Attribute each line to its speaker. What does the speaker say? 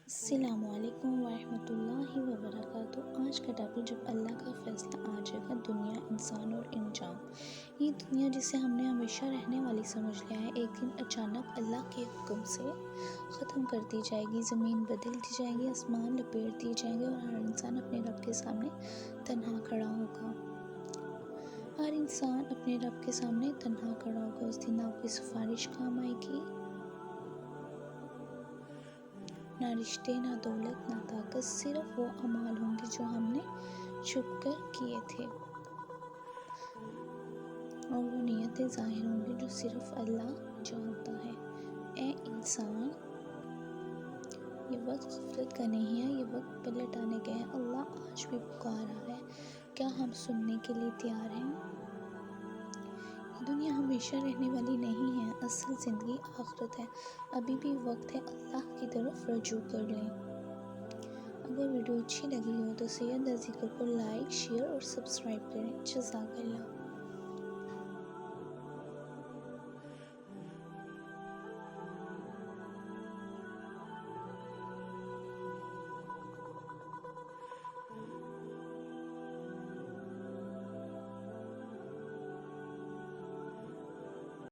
Speaker 1: السلام علیکم ورحمۃ اللہ وبرکاتہ۔ آج کا ٹاپک جب اللہ کا فیصلہ آ جائے گا، دنیا، انسان اور انجام۔ یہ دنیا جسے ہم نے ہمیشہ رہنے والی سمجھ لیا ہے، ایک دن اچانک اللہ کے حکم سے ختم کر دی جائے گی۔ زمین بدل دی جائے گی، آسمان لپیٹ دیے جائیں گے اور ہر انسان اپنے رب کے سامنے تنہا کھڑا ہوگا۔ ہر انسان اپنے رب کے سامنے تنہا کھڑا ہوگا۔ اس دن نہ کوئی سفارش کام آئے گی، نہ رشتے، نہ دولت، نہ طاقت، صرف وہ اعمال ہوں گے جو ہم نے چھپ کر کیے تھے، اور وہ نیتیں ظاہر ہوں گی جو صرف اللہ جانتا ہے۔ اے انسان، یہ وقت غفلت کا نہیں ہے، یہ وقت پلٹ آنے کا ہے۔ اللہ آج بھی پکار رہا ہے، کیا ہم سننے کے لیے تیار ہیں؟ یہ دنیا ہمیشہ رہنے والی نہیں ہے، اصل زندگی آخرت ہے۔ ابھی بھی وقت ہے، اللہ کی طرف رجوع کر لیں۔ اگر ویڈیو اچھی لگی ہو تو سیدازکر کو لائک، شیئر اور سبسکرائب کریں۔ جزاک اللہ۔